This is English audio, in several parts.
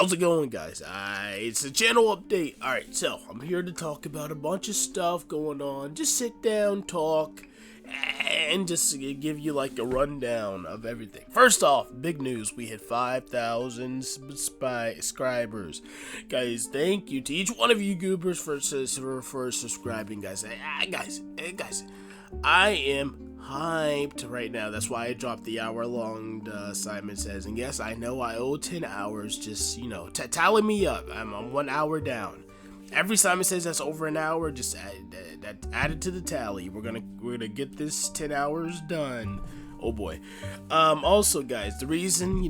How's it going, guys? It's a channel update. Alright, so I'm here to talk about a bunch of stuff going on. Just sit down, talk, and just give you like a rundown of everything. First off, big news. We hit 5,000 subscribers. Guys, thank you to each one of you goobers for subscribing, guys. Guys, I am hyped right now. That's why I dropped the hour-long Simon Says. And yes, I know I owe 10 hours. Just, tally me up. I'm 1 hour down. Every Simon Says that's over an hour, just add it to the tally. We're gonna get this 10 hours done. Oh boy. Also, guys, the reason,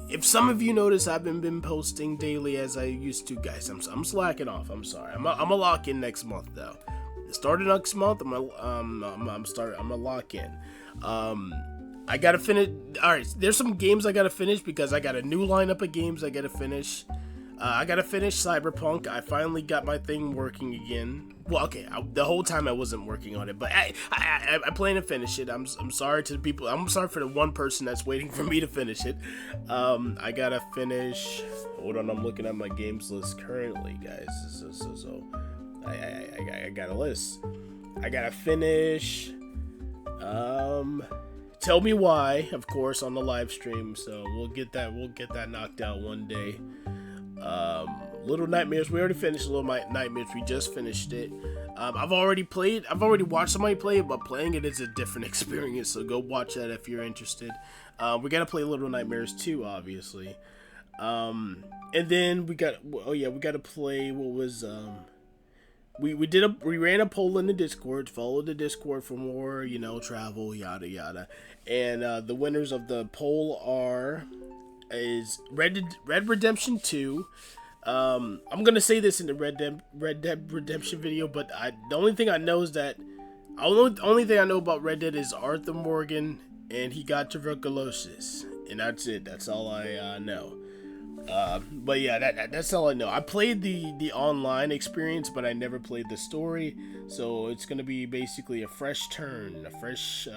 if some of you notice, I've been posting daily as I used to, guys. I'm slacking off. I'm sorry. I'm a lock in next month though. Starting next month, I'm gonna lock in. I gotta finish. All right, there's some games I gotta finish because I got a new lineup of games I gotta finish. I gotta finish Cyberpunk. I finally got my thing working again. Well, okay, the whole time I wasn't working on it, but I plan to finish it. I'm sorry to the people. I'm sorry for the one person that's waiting for me to finish it. I gotta finish. Hold on, I'm looking at my games list currently, guys. So I got a list. I gotta finish. Tell Me Why, of course, on the live stream. So we'll get that knocked out one day. Little Nightmares, we already finished Little Nightmares. We just finished it. I've already watched somebody play it, but playing it is a different experience. So go watch that if you're interested. We gotta play Little Nightmares 2, obviously. And then we gotta play what was we ran a poll in the Discord. Follow the Discord for more, travel, yada yada. And the winners of the poll is Red Redemption 2. I'm gonna say this in the Red Dead Redemption video, but the only thing I know is that only thing I know about Red Dead is Arthur Morgan and he got tuberculosis, and that's it. That's all I know. But yeah, that's all I know. I played the online experience, but I never played the story, so it's gonna be basically a fresh turn, a first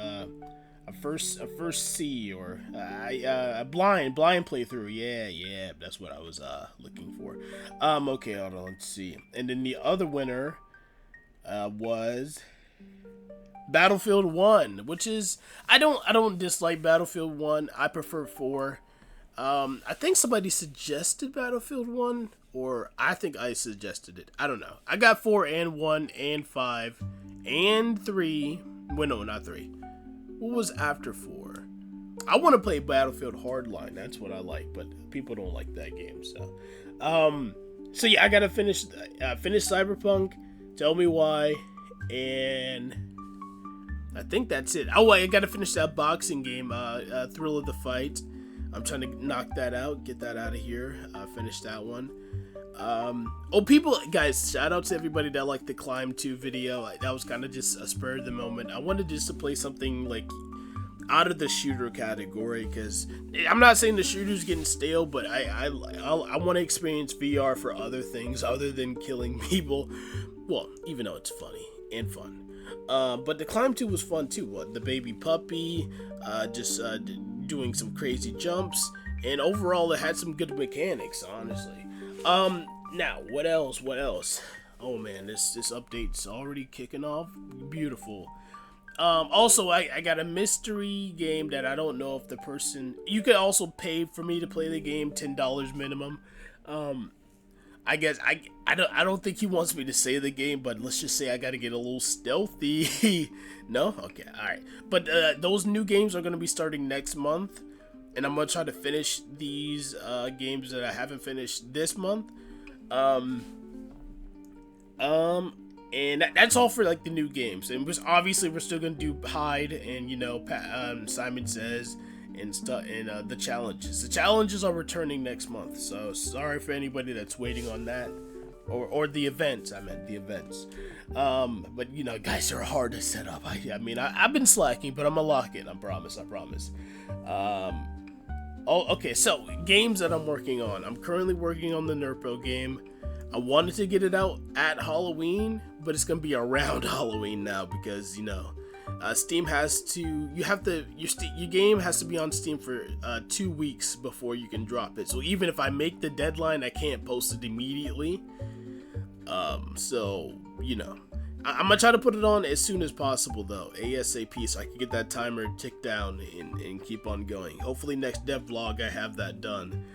see, or a blind playthrough. Yeah, that's what I was looking for. Okay, hold on, let's see. And then the other winner was Battlefield 1, which is I don't dislike Battlefield 1. I prefer 4. I think somebody suggested Battlefield 1, or I think I suggested it. I don't know. I got 4 and 1 and 5 and 3. Well, no, not 3. What was after 4? I want to play Battlefield Hardline. That's what I like, but people don't like that game. So yeah, I gotta finish Cyberpunk. Tell Me Why, and I think that's it. Oh, I gotta finish that boxing game, Thrill of the Fight. I'm trying to knock that out, get that out of here. Finish that one. People, guys, shout out to everybody that liked the Climb 2 video. That was kind of just a spur of the moment. I wanted just to play something like out of the shooter category, because I'm not saying the shooter's getting stale, but I want to experience VR for other things other than killing people. Well, even though it's funny and fun. But the Climb 2 was fun too. The baby puppy, just doing some crazy jumps, and overall it had some good mechanics, honestly. Now, what else? Oh man, this update's already kicking off. Beautiful. Also, I got a mystery game that I don't know if the person... You could also pay for me to play the game, $10 minimum. I guess, I don't think he wants me to say the game, but let's just say I gotta get a little stealthy. No? Okay, alright. But, those new games are gonna be starting next month, and I'm gonna try to finish these, games that I haven't finished this month. And that's all for like the new games. And obviously we're still gonna do Hide and Simon Says and stuff, and the challenges. The challenges are returning next month. So sorry for anybody that's waiting on that, or the events. I meant the events. But guys, are hard to set up. I've been slacking, but I'm gonna lock it. I promise. Okay. So games that I'm working on. I'm currently working on the Nerpo game. I wanted to get it out at Halloween, but it's gonna be around Halloween now because Steam has to, your game has to be on Steam for 2 weeks before you can drop it. So even if I make the deadline, I can't post it immediately. So you know, I'm gonna try to put it on as soon as possible though, ASAP, so I can get that timer tick down and keep on going. Hopefully next dev vlog I have that done.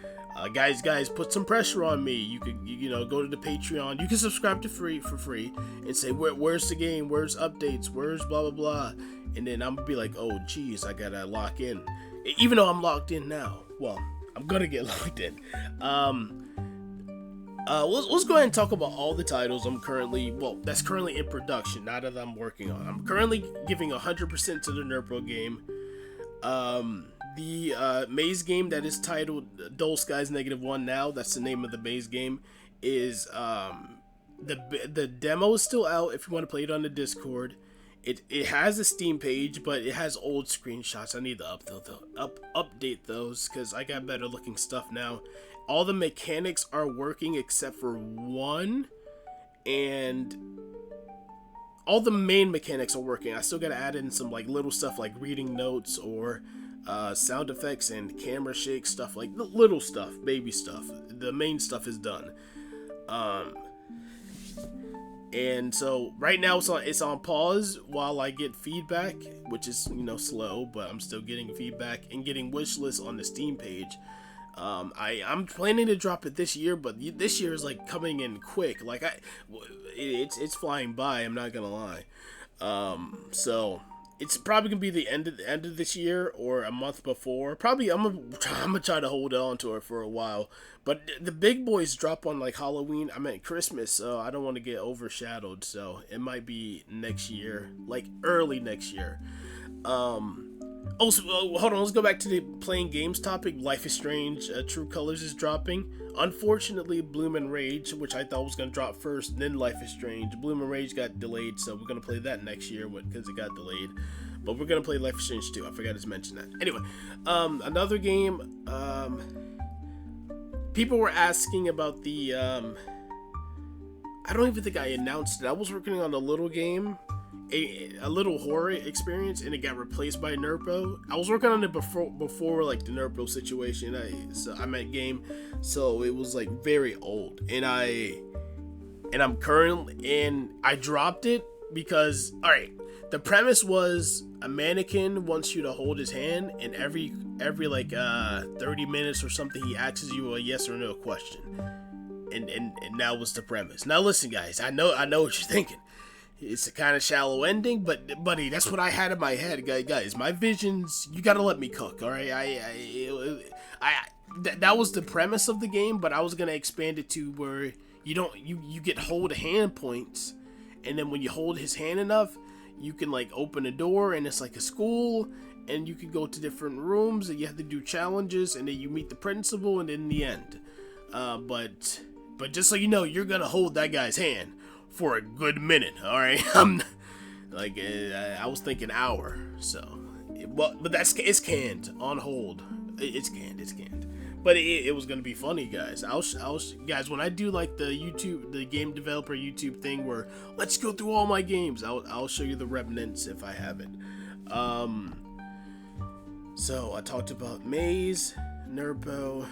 Guys, put some pressure on me. You can, go to the Patreon. You can subscribe for free, and say where's the game, where's updates, where's blah blah blah, and then I'm gonna be like, oh geez, I gotta lock in, even though I'm locked in now. Well, I'm gonna get locked in. Let's go ahead and talk about all the titles that's currently in production, not that I'm working on. I'm currently giving 100% to the Nerpo game. The maze game that is titled Dull Skies -1 now, that's the name of the maze game, is the demo is still out if you want to play it on the Discord. It has a Steam page, but it has old screenshots. I need to update those because I got better looking stuff now. All the mechanics are working except for one, and all the main mechanics are working. I still gotta add in some like little stuff like reading notes or sound effects and camera shake stuff, like the little stuff, baby stuff. The main stuff is done. And so right now it's on pause while I get feedback, which is slow, but I'm still getting feedback and getting wish lists on the Steam page. I'm planning to drop it this year, but this year is like coming in quick. Like it's flying by. I'm not gonna lie. So it's probably gonna be the end of this year or a month before. Probably I'm gonna try to hold on to it for a while. But the big boys drop on like Halloween. I meant Christmas, so I don't want to get overshadowed. So it might be next year, like early next year. Hold on, let's go back to the playing games topic. Life is Strange True Colors is dropping. Unfortunately, Bloom and Rage, which I thought was going to drop first, and then Life is Strange. Bloom and Rage got delayed, so we're going to play that next year because it got delayed. But we're going to play Life is Strange too. I forgot to mention that. Anyway, another game. People were asking about the... I don't even think I announced it. I was working on a little game. A little horror experience, and it got replaced by Nerpo. I was working on it before like the Nerpo situation. I meant game, so it was like very old, and I'm currently, and I dropped it because the premise was a mannequin wants you to hold his hand, and every like 30 minutes or something he asks you a yes or no question, and that was the premise. Now listen, guys, I know what you're thinking. It's a kind of shallow ending, but buddy, that's what I had in my head, guys. My visions, you gotta let me cook, all right? That was the premise of the game, but I was gonna expand it to where you get hold hand points, and then when you hold his hand enough, you can like open a door, and it's like a school, and you can go to different rooms, and you have to do challenges, and then you meet the principal, and in the end, but just so you know, you're gonna hold that guy's hand for a good minute, all right? I was thinking hour, so but it's canned on hold. It's canned. But it was gonna be funny, guys. Guys, when I do like the game developer YouTube thing where let's go through all my games, I'll show you the remnants if I have it. So I talked about Maze, Nerpo.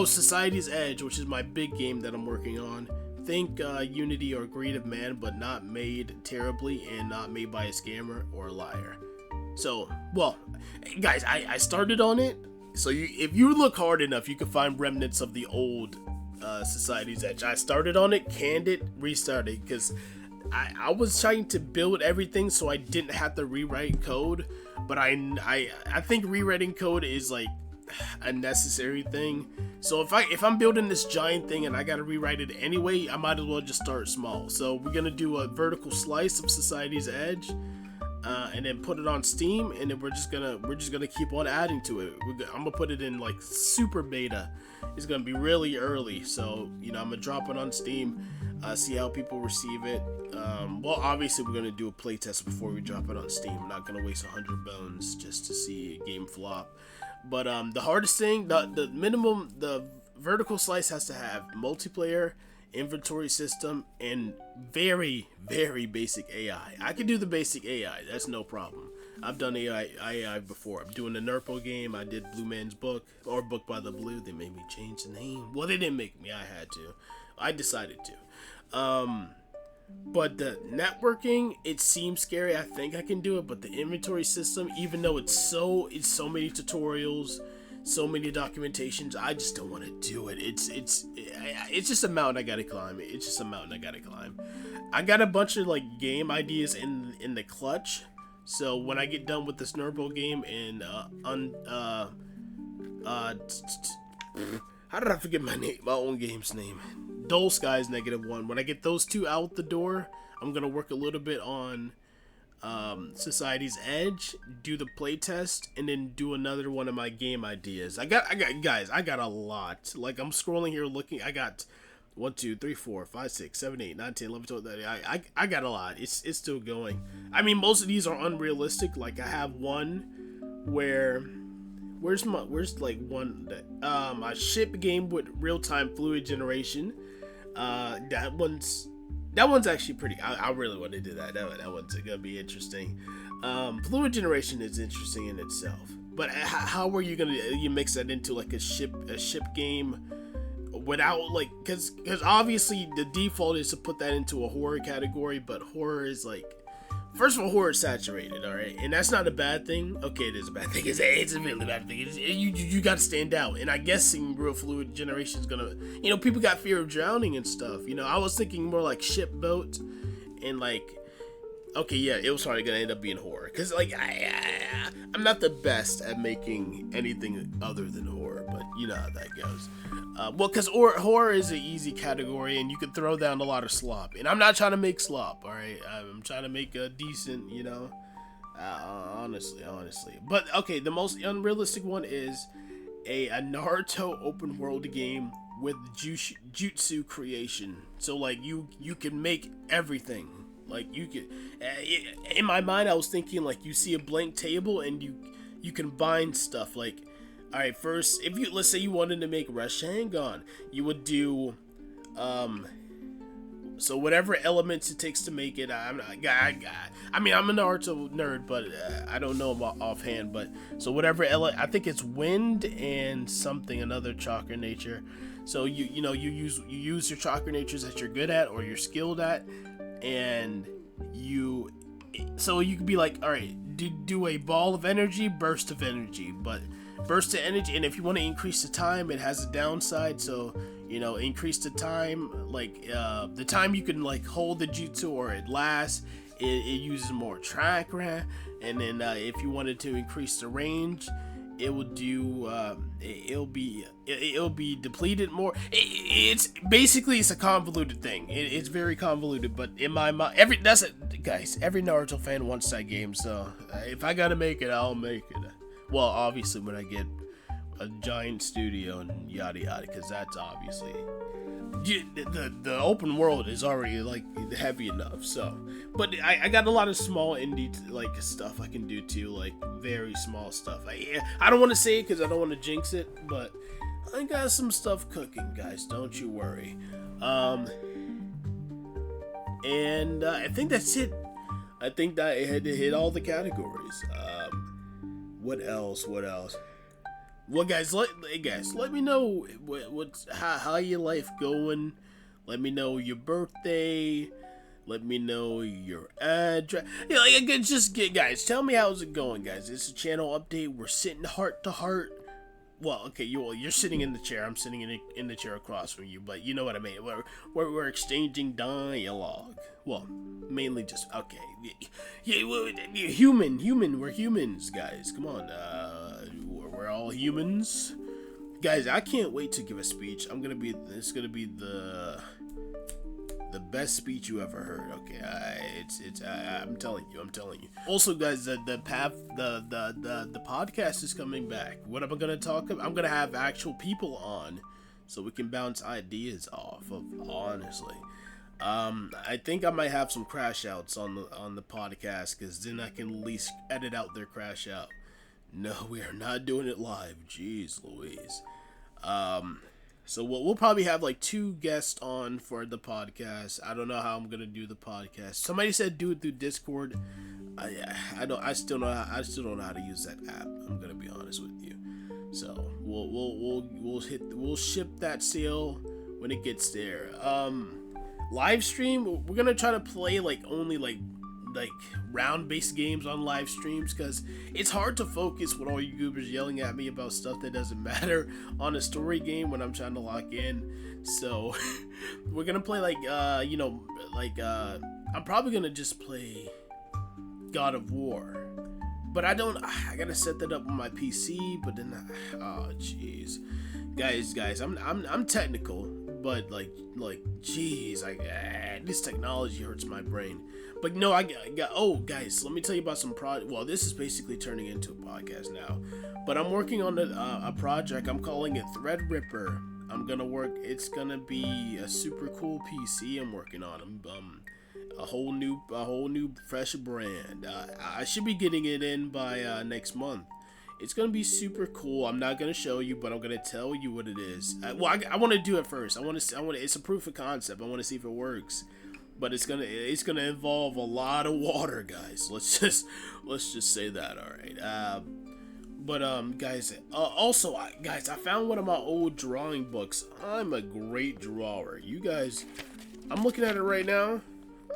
Society's Edge, which is my big game that I'm working on. Think Unity or Greed of Man, but not made terribly and not made by a scammer or a liar. So, well, guys, I started on it. So if you look hard enough, you can find remnants of the old Society's Edge. I started on it, canned it, restarted, because I was trying to build everything so I didn't have to rewrite code. But I think rewriting code is like a necessary thing. So if I'm building this giant thing and I gotta rewrite it anyway, I might as well just start small. So we're gonna do a vertical slice of Society's Edge, and then put it on Steam, and then we're just gonna keep on adding to it. I'm gonna put it in like super beta. It's gonna be really early, so I'm gonna drop it on Steam, see how people receive it. Well, obviously we're gonna do a playtest before we drop it on Steam. I'm not gonna waste 100 bones just to see a game flop. But the hardest thing, the minimum, the vertical slice has to have multiplayer inventory system, and very, very basic AI. I can do the basic AI. That's no problem. I've done AI before. I'm doing the Nurple game. I did Blue Man's Book, or Book by the Blue. They made me change the name. Well, they didn't make me. I had to. I decided to. But the networking, it seems scary. I think I can do it, but the inventory system, even though it's so many tutorials, so many documentations, I just don't want to do it. It's just a mountain I gotta climb. It's just a mountain I gotta climb. I got a bunch of like game ideas in the clutch. So when I get done with this Nurgle game and how did I forget my own game's name? Dull Skies -1. When I get those two out the door, I'm gonna work a little bit on Society's Edge, do the playtest, and then do another one of my game ideas. I got guys, I got a lot. Like I'm scrolling here looking, I got 1, 2, 3, 4, 5, 6, 7, 8, 9, 10, 11, 12, 13. I got a lot. It's still going. I mean, most of these are unrealistic. Like I have one where where's like one that a ship game with real-time fluid generation. That one's actually pretty. I really want to do that. That one's gonna be interesting. Fluid generation is interesting in itself, but how are you gonna mix that into like a ship game without like because obviously the default is to put that into a horror category, but horror is like, first of all, horror is saturated, all right, and that's not a bad thing. Okay, it is a bad thing. It's a really bad thing. You got to stand out, and I guess real fluid generation is gonna, people got fear of drowning and stuff. I was thinking more like ship boat, and like, okay, yeah, it was probably gonna end up being horror, cause like I'm not the best at making anything other than horror, but you know how that goes. Well, because horror is an easy category, and you can throw down a lot of slop. And I'm not trying to make slop, all right? I'm trying to make a decent, honestly. But, okay, the most unrealistic one is a Naruto open world game with jutsu creation. So, like, you can make everything. Like, you can... in my mind, I was thinking, like, you see a blank table, and you can bind stuff, like... Alright, first, let's say you wanted to make Rashangan, you would do, so whatever elements it takes to make it, I'm a Naruto nerd, but I don't know about offhand, but, so whatever I think it's wind and something, another chakra nature, so you use your chakra natures that you're good at, or you're skilled at, and so you could be like, alright, do a ball of energy, burst of energy, but burst of energy, and if you want to increase the time, it has a downside, so increase the time, like the time you can like hold the jutsu or it lasts, it uses more chakra, and then if you wanted to increase the range, it will do it'll be depleted more. It's basically, it's a convoluted thing. It's very convoluted, but in my mind, every Naruto fan wants that game, so if I gotta make it, I'll make it. Well, obviously when I get a giant studio and yada yada, because that's obviously the open world is already like heavy enough. So, but I got a lot of small indie like stuff I can do too, like very small stuff. I don't want to say it because I don't want to jinx it, but I got some stuff cooking, guys. Don't you worry. And I think that's it. I think that I had to hit all the categories. What else? Well, guys, let me know how your life going. Let me know your birthday. Let me know your address. Guys, tell me how's it going, guys. It's a channel update. We're sitting heart to heart. Well, okay, you're sitting in the chair. I'm sitting in the chair across from you, but you know what I mean. We're exchanging dialogue. Well, mainly just okay. Yeah, human. We're humans, guys. Come on, we're all humans, guys. I can't wait to give a speech. It's gonna be the best speech you ever heard. Okay, I'm telling you. Also, guys, the podcast is coming back. What am I gonna talk about? I'm gonna have actual people on, so we can bounce ideas off of. Honestly, I think I might have some crash outs on the podcast, because then I can at least edit out their crash out. No, we are not doing it live. Jeez Louise. So we'll probably have like 2 guests on for the podcast. I don't know how I'm gonna do the podcast. Somebody said do it through Discord. I still don't know how to use that app. I'm gonna be honest with you. So we'll ship that sale when it gets there. Live stream, we're gonna try to play like only like round based games on live streams, because it's hard to focus with all you goobers yelling at me about stuff that doesn't matter on a story game when I'm trying to lock in. So we're gonna play like I'm probably gonna just play God of War, but I gotta set that up on my PC. But then oh jeez, guys, I'm technical, but like jeez, this technology hurts my brain. But no, I got. Oh, guys, let me tell you about some project. Well, this is basically turning into a podcast now, but I'm working on a project. I'm calling it Threadripper. It's gonna be a super cool PC I'm working on. A whole new fresh brand. I should be getting it in by next month. It's gonna be super cool. I'm not gonna show you, but I'm gonna tell you what it is. I want to do it first. It's a proof of concept. I want to see if it works. But it's gonna involve a lot of water, guys. Let's just say that. All right. Guys. Also, guys, I found one of my old drawing books. I'm a great drawer. You guys, I'm looking at it right now.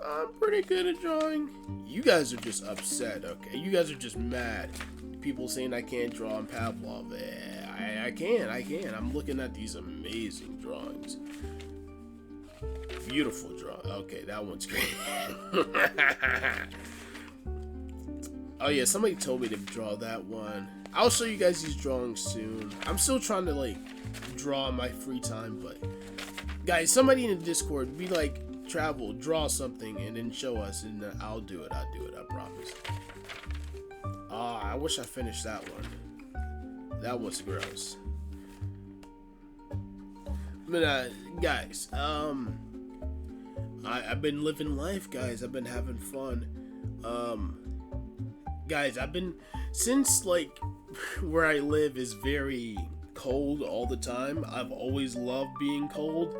I'm pretty good at drawing. You guys are just upset. Okay, you guys are just mad. People saying I can't draw in Pavlov. I can. I'm looking at these amazing drawings. Beautiful drawing. Okay, that one's great. Oh yeah, somebody told me to draw that one. I'll show you guys these drawings soon. I'm still trying to like draw in my free time, but guys, somebody in the Discord be like, travel, draw something, and then show us, and I'll do it. I promise. I wish I finished that one. That was gross. But guys, I've been living life, guys. I've been having fun. Guys, since like where I live is very cold all the time. I've always loved being cold,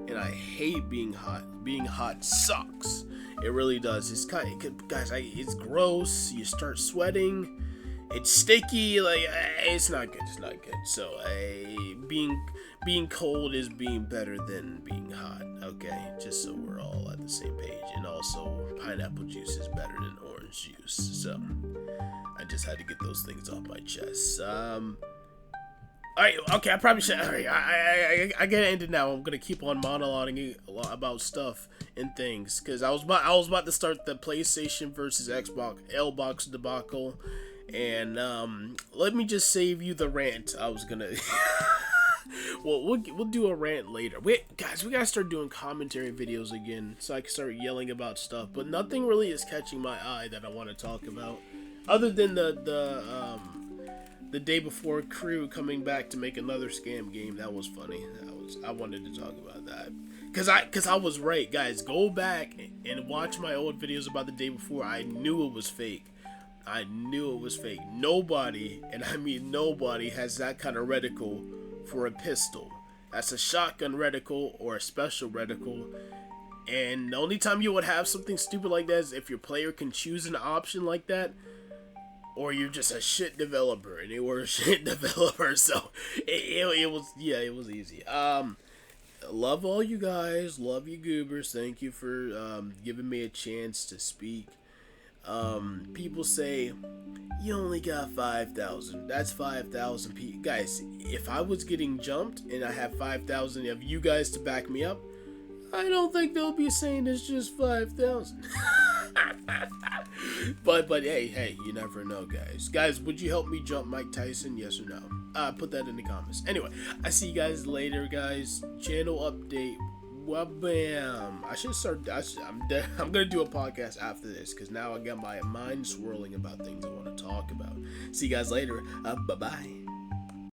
and I hate being hot. Being hot sucks. It really does. It's it's gross. You start sweating. It's sticky. Like it's not good. So being cold is being better than being hot. Okay, just so we're all at the same page. And also, pineapple juice is better than orange juice. So I just had to get those things off my chest. Alright, okay, I probably should. Alright, I gotta end it now. I'm gonna keep on monologuing a lot about stuff and things, because I was about to start the PlayStation versus Xbox debacle, and let me just save you the rant. I was gonna. Well, we'll do a rant later. Wait, guys, we gotta start doing commentary videos again, so I can start yelling about stuff. But nothing really is catching my eye that I want to talk about, other than the day before crew coming back to make another scam game. That was funny. I wanted to talk about that because I was right, guys. Go back and watch my old videos about the day before. I knew it was fake. Nobody, and I mean nobody, has that kind of reticle for a pistol. That's a shotgun reticle or a special reticle. And the only time you would have something stupid like that is if your player can choose an option like that, or you're just a shit developer, and they were a shit developer. So it was easy. Love all you guys. Love you goobers. Thank you for giving me a chance to speak. People say you only got 5,000. That's 5,000 people. Guys, if I was getting jumped and I have 5,000 of you guys to back me up, I don't think they'll be saying it's just 5,000. but hey, you never know, guys. Guys, would you help me jump Mike Tyson? Yes or no? Put that in the comments. Anyway, I see you guys later, guys. Channel update. Well, bam. I'm gonna do a podcast after this, because now I got my mind swirling about things I want to talk about. See you guys later. Bye bye.